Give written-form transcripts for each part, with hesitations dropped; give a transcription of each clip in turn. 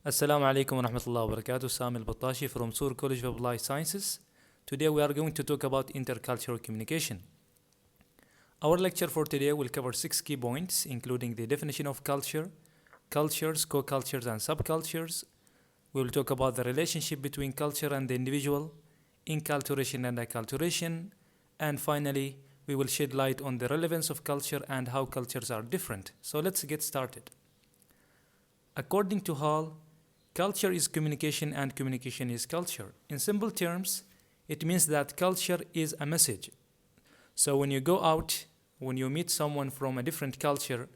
Assalamu alaikum wa rahmatullahi wa barakatuh. Sami Al Battashi from Sur College of Applied Sciences. Today we are going to talk about intercultural communication. Our lecture for today will cover 6 key points, including the definition of culture, cultures, co-cultures, and subcultures. We will talk about the relationship between culture and the individual, inculturation and acculturation, and finally, we will shed light on the relevance of culture and how cultures are different. So let's get started. According to Hall, culture is communication and communication is culture. In simple terms, it means that culture is a message. So when you go out, when you meet someone from a different culture,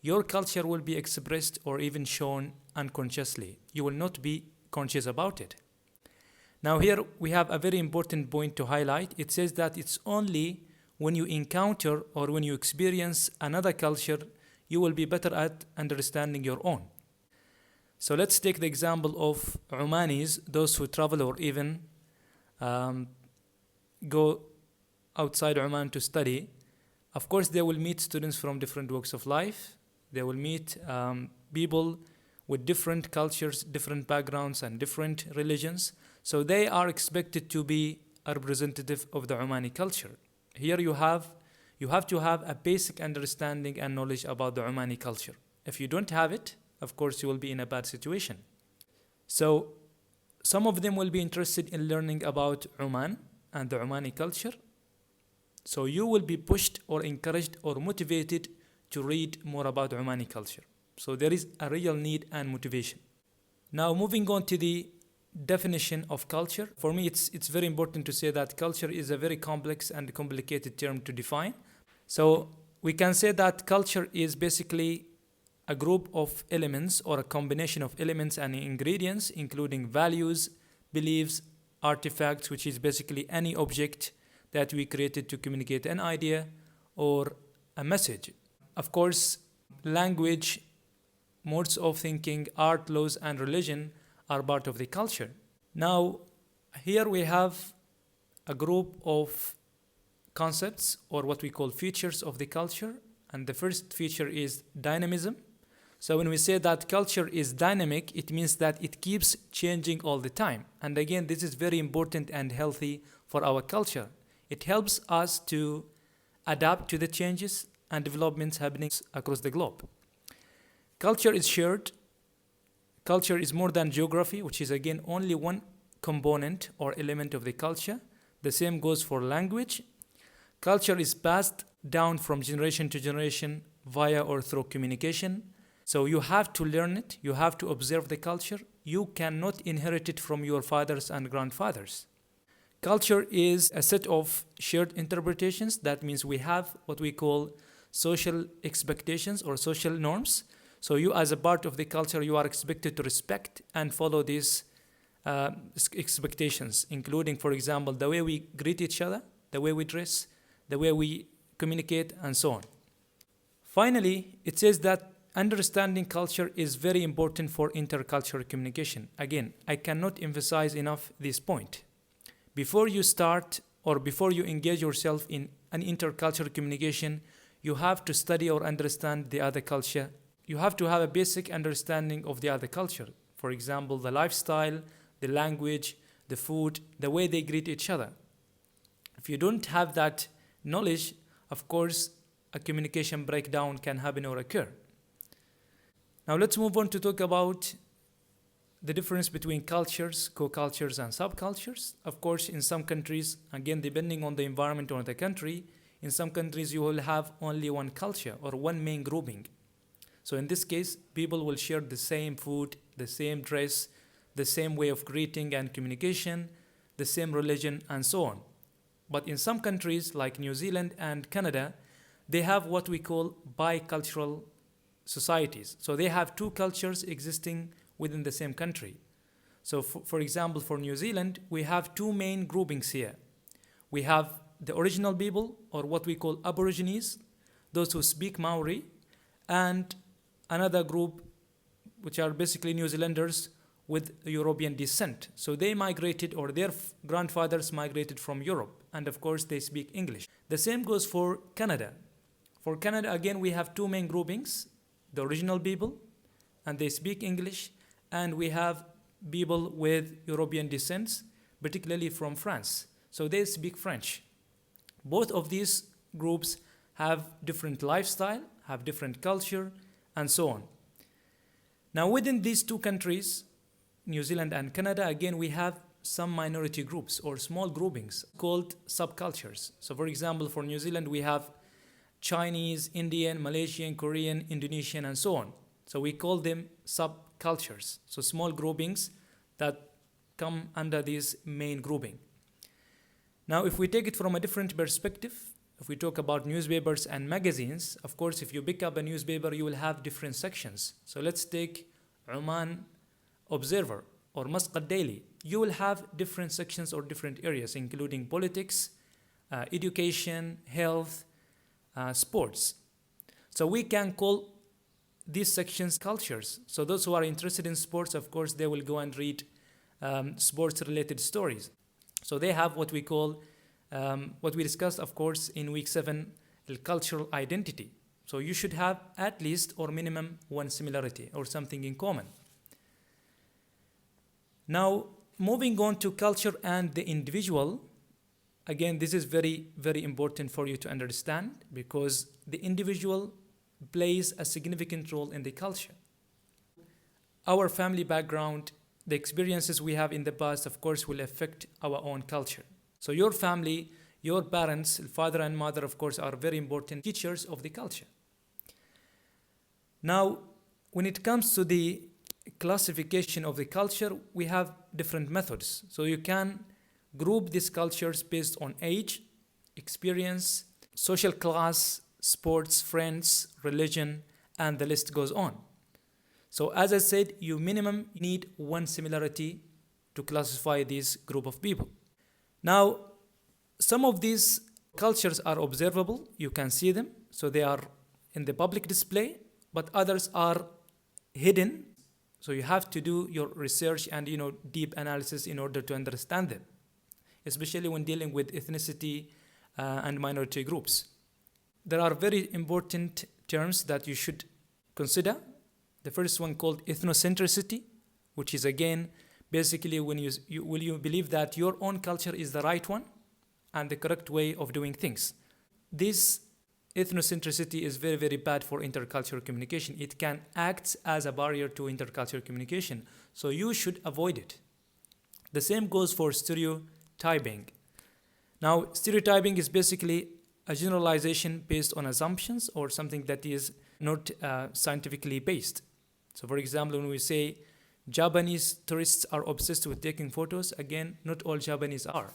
your culture will be expressed or even shown unconsciously. You will not be conscious about it. Now here we have a very important point to highlight. It says that it's only when you encounter or when you experience another culture, you will be better at understanding your own. So let's take the example of Omanis, those who travel or even go outside Oman to study. Of course, they will meet students from different walks of life. They will meet people with different cultures, different backgrounds, and different religions. So they are expected to be a representative of the Omani culture. Here you have to have a basic understanding and knowledge about the Omani culture. If you don't have it, of course, you will be in a bad situation. So some of them will be interested in learning about Oman and the Omani culture. So you will be pushed or encouraged or motivated to read more about Omani culture. So there is a real need and motivation. Now moving on to the definition of culture. For me, it's very important to say that culture is a very complex and complicated term to define. So we can say that culture is basically a group of elements or a combination of elements and ingredients, including values, beliefs, artifacts, which is basically any object that we created to communicate an idea or a message. Of course, language, modes of thinking, art, laws, and religion are part of the culture. Now, here we have a group of concepts or what we call features of the culture. And the first feature is dynamism. So when we say that culture is dynamic, it means that it keeps changing all the time. And again, this is very important and healthy for our culture. It helps us to adapt to the changes and developments happening across the globe. Culture is shared. Culture is more than geography, which is again only one component or element of the culture. The same goes for language. Culture is passed down from generation to generation via or through communication. So you have to learn it, you have to observe the culture. You cannot inherit it from your fathers and grandfathers. Culture is a set of shared interpretations. That means we have what we call social expectations or social norms. So you as a part of the culture, you are expected to respect and follow these expectations, including, for example, the way we greet each other, the way we dress, the way we communicate, and so on. Finally, it says that understanding culture is very important for intercultural communication. Again, I cannot emphasize enough this point. Before you start or before you engage yourself in an intercultural communication, you have to study or understand the other culture. You have to have a basic understanding of the other culture. For example, the lifestyle, the language, the food, the way they greet each other. If you don't have that knowledge, of course, a communication breakdown can happen or occur. Now let's move on to talk about the difference between cultures, co-cultures, and subcultures. Of course, in some countries, again, depending on the environment or the country, in some countries you will have only one culture or one main grouping. So in this case, people will share the same food, the same dress, the same way of greeting and communication, the same religion, and so on. But in some countries like New Zealand and Canada, they have what we call bicultural societies. So they have two cultures existing within the same country. So for example, for New Zealand, we have two main groupings here. We have the original people, or what we call Aborigines, those who speak Maori, and another group which are basically New Zealanders with European descent. So they migrated, or their grandfathers migrated from Europe, and of course they speak English. The same goes for Canada. For Canada, again, we have two main groupings, the original people, and they speak English, and we have people with European descent, particularly from France. So they speak French. Both of these groups have different lifestyle, have different culture, and so on. Now within these two countries, New Zealand and Canada, again we have some minority groups or small groupings called subcultures. So for example, for New Zealand we have Chinese, Indian, Malaysian, Korean, Indonesian, and so on. So we call them subcultures. So small groupings that come under this main grouping. Now, if we take it from a different perspective, if we talk about newspapers and magazines, of course, if you pick up a newspaper, you will have different sections. So let's take Oman Observer or Muscat Daily. You will have different sections or different areas, including politics, education, health, sports. So we can call these sections cultures. So those who are interested in sports, of course, they will go and read sports-related stories. So they have what we call, what we discussed, of course, in week 7, the cultural identity. So you should have at least or minimum one similarity or something in common. Now, moving on to culture and the individual, again, this is very, very important for you to understand because the individual plays a significant role in the culture. Our family background, the experiences we have in the past, of course, will affect our own culture. So your family, your parents, father and mother, of course, are very important teachers of the culture. Now, when it comes to the classification of the culture, we have different methods. So you can group these cultures based on age, experience, social class, sports, friends, religion, and the list goes on. So as I said, you minimum need one similarity to classify this group of people. Now, some of these cultures are observable. You can see them. So they are in the public display, but others are hidden. So you have to do your research and deep analysis in order to understand them, especially when dealing with ethnicity and minority groups. There are very important terms that you should consider. The first one called ethnocentricity, which is again basically when will you believe that your own culture is the right one and the correct way of doing things. This ethnocentricity is very, very bad for intercultural communication. It can act as a barrier to intercultural communication, so you should avoid it. The same goes for stereotyping. Now, stereotyping is basically a generalization based on assumptions or something that is not scientifically based. So for example, when we say Japanese tourists are obsessed with taking photos, again, not all Japanese are.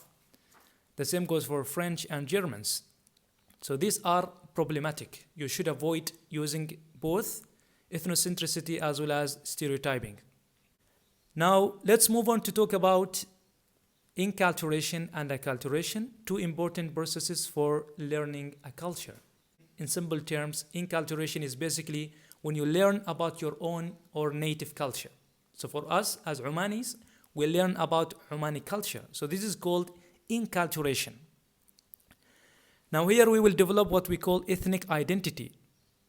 The same goes for French and Germans. So these are problematic. You should avoid using both ethnocentricity as well as stereotyping. Now, let's move on to talk about Inculturation and Acculturation, two important processes for learning a culture. In simple terms, Inculturation is basically when you learn about your own or native culture. So for us as Omanis, we learn about Omani culture. So this is called Inculturation. Now here we will develop what we call ethnic identity.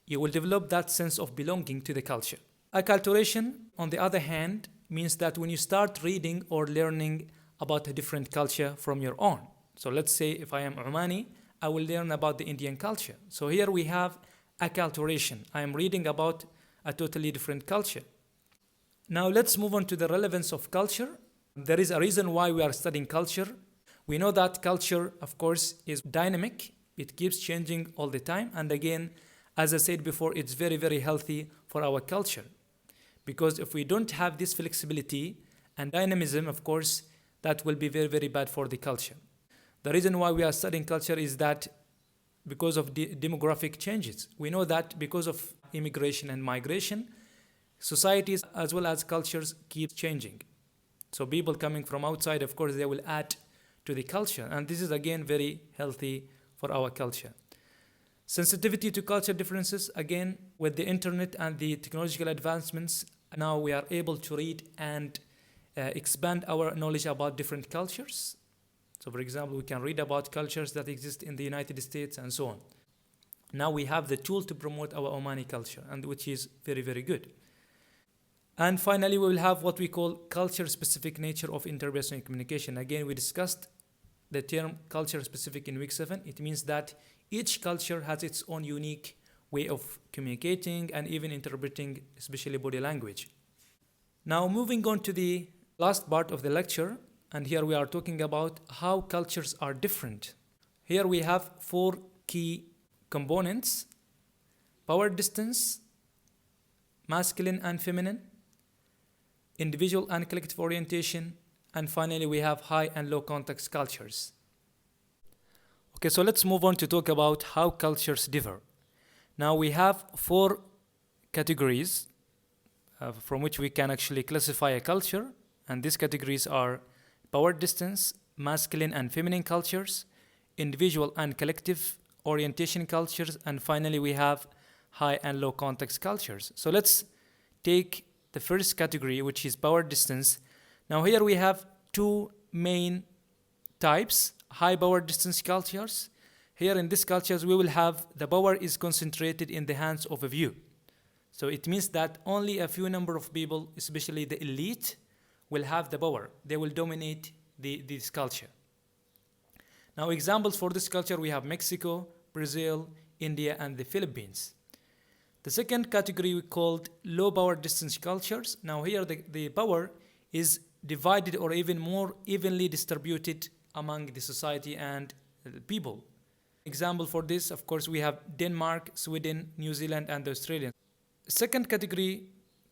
You will develop that sense of belonging to the culture. Acculturation, on the other hand, means that when you start reading or learning about a different culture from your own. So let's say if I am Omani, I will learn about the Indian culture. So here we have acculturation. I am reading about a totally different culture. Now let's move on to the relevance of culture. There is a reason why we are studying culture. We know that culture, of course, is dynamic. It keeps changing all the time. And again, as I said before, it's very, very healthy for our culture. Because if we don't have this flexibility and dynamism, of course, that will be very, very bad for the culture. The reason why we are studying culture is that because of the demographic changes. We know that because of immigration and migration, societies as well as cultures keep changing. So people coming from outside, of course, they will add to the culture. And this is, again, very healthy for our culture. Sensitivity to culture differences, again, with the internet and the technological advancements, now we are able to read and expand our knowledge about different cultures. So, for example, we can read about cultures that exist in the United States and so on. Now we have the tool to promote our Omani culture, and which is very, very good. And finally, we will have what we call culture-specific nature of interpersonal communication. Again, we discussed the term culture-specific in week 7. It means that each culture has its own unique way of communicating and even interpreting, especially body language. Now, moving on to the last part of the lecture, and here we are talking about how cultures are different. Here we have 4 key components: power distance, masculine and feminine, individual and collective orientation, and finally we have high and low context cultures. Okay, so let's move on to talk about how cultures differ. Now we have 4 categories from which we can actually classify a culture, and these categories are power distance, masculine and feminine cultures, individual and collective orientation cultures, and finally we have high and low context cultures. So let's take the first category, which is power distance. Now here we have 2 main types: high power distance cultures. Here in these cultures we will have the power is concentrated in the hands of a few. So it means that only a few number of people, especially the elite, will have the power. They will dominate this culture. Now examples for this culture, we have Mexico, Brazil, India, and the Philippines. The second category we called low power distance cultures. Now here the power is divided or even more evenly distributed among the society and the people. Example for this, of course, we have Denmark, Sweden, New Zealand, and Australia. Second category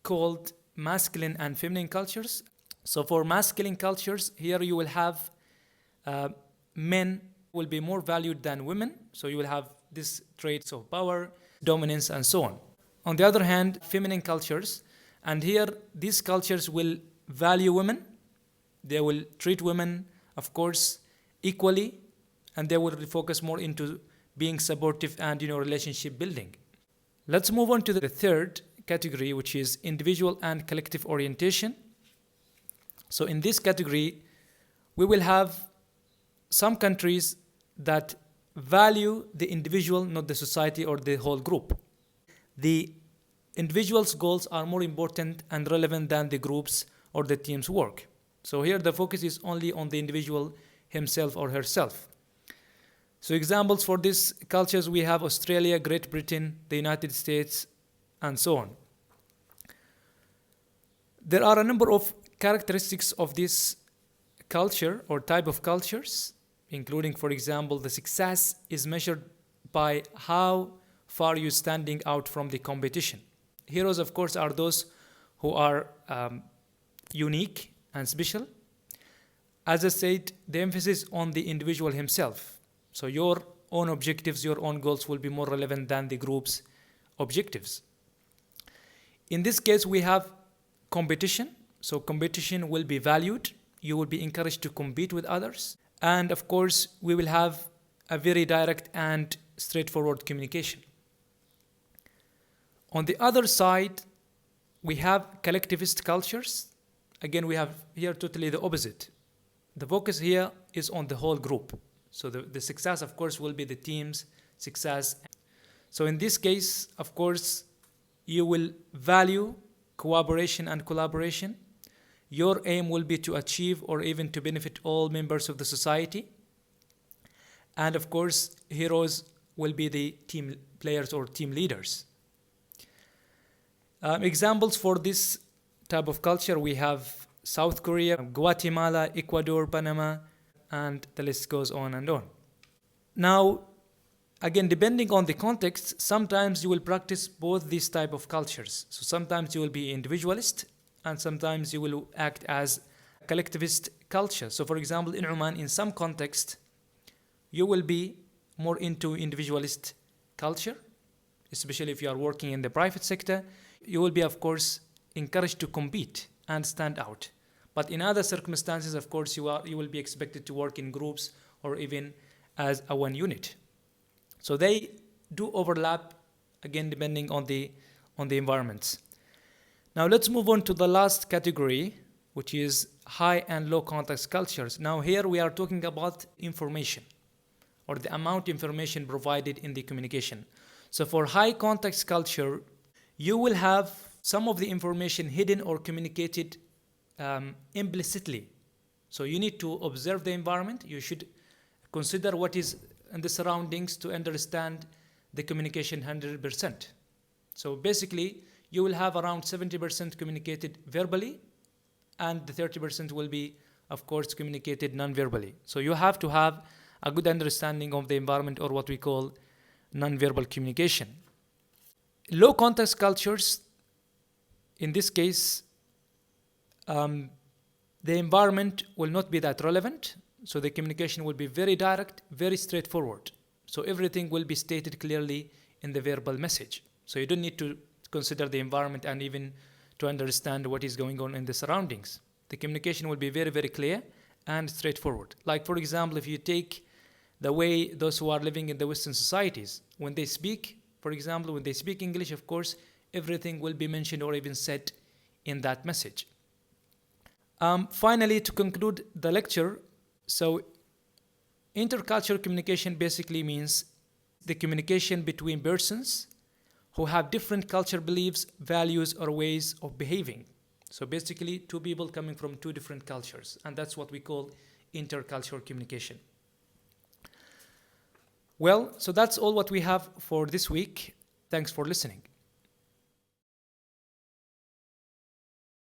called masculine and feminine cultures. So for masculine cultures, here you will have men will be more valued than women. So you will have these traits of power, dominance, and so on. On the other hand, feminine cultures, and here these cultures will value women. They will treat women, of course, equally, and they will focus more into being supportive and relationship building. Let's move on to the third category, which is individual and collective orientation. So in this category, we will have some countries that value the individual, not the society or the whole group. The individual's goals are more important and relevant than the group's or the team's work. So here the focus is only on the individual himself or herself. So examples for these cultures, we have Australia, Great Britain, the United States, and so on. There are a number of characteristics of this culture or type of cultures, including, for example, the success is measured by how far you're standing out from the competition. Heroes, of course, are those who are unique and special. As I said, the emphasis on the individual himself. So your own objectives, your own goals will be more relevant than the group's objectives. In this case, we have competition. So competition will be valued. You will be encouraged to compete with others. And of course, we will have a very direct and straightforward communication. On the other side, we have collectivist cultures. Again, we have here totally the opposite. The focus here is on the whole group. So the success, of course, will be the team's success. So in this case, of course, you will value cooperation and collaboration. Your aim will be to achieve or even to benefit all members of the society. And of course, heroes will be the team players or team leaders. Examples for this type of culture, we have South Korea, Guatemala, Ecuador, Panama, and the list goes on and on. Now, again, depending on the context, sometimes you will practice both these type of cultures. So sometimes you will be individualist, and sometimes you will act as collectivist culture. So for example, in Oman, in some context, you will be more into individualist culture, especially if you are working in the private sector. You will be, of course, encouraged to compete and stand out. But in other circumstances, of course, you will be expected to work in groups or even as a one unit. So they do overlap, again, depending on the environments. Now let's move on to the last category, which is high and low context cultures. Now here we are talking about information or the amount of information provided in the communication. So for high context culture, you will have some of the information hidden or communicated implicitly. So you need to observe the environment. You should consider what is in the surroundings to understand the communication 100%. So basically, you will have around 70% communicated verbally, and the 30% will be, of course, communicated non-verbally. So you have to have a good understanding of the environment, or what we call non-verbal communication. Low context cultures, in this case, the environment will not be that relevant, so the communication will be very direct, very straightforward. So everything will be stated clearly in the verbal message. So you don't need to consider the environment and even to understand what is going on in the surroundings. The communication will be very, very clear and straightforward. Like, for example, if you take the way those who are living in the Western societies, when they speak, for example, when they speak English, of course, everything will be mentioned or even said in that message. Finally, to conclude the lecture, so intercultural communication basically means the communication between persons who have different cultural beliefs, values, or ways of behaving. So basically, two people coming from two different cultures, and that's what we call intercultural communication. Well, so that's all what we have for this week. Thanks for listening.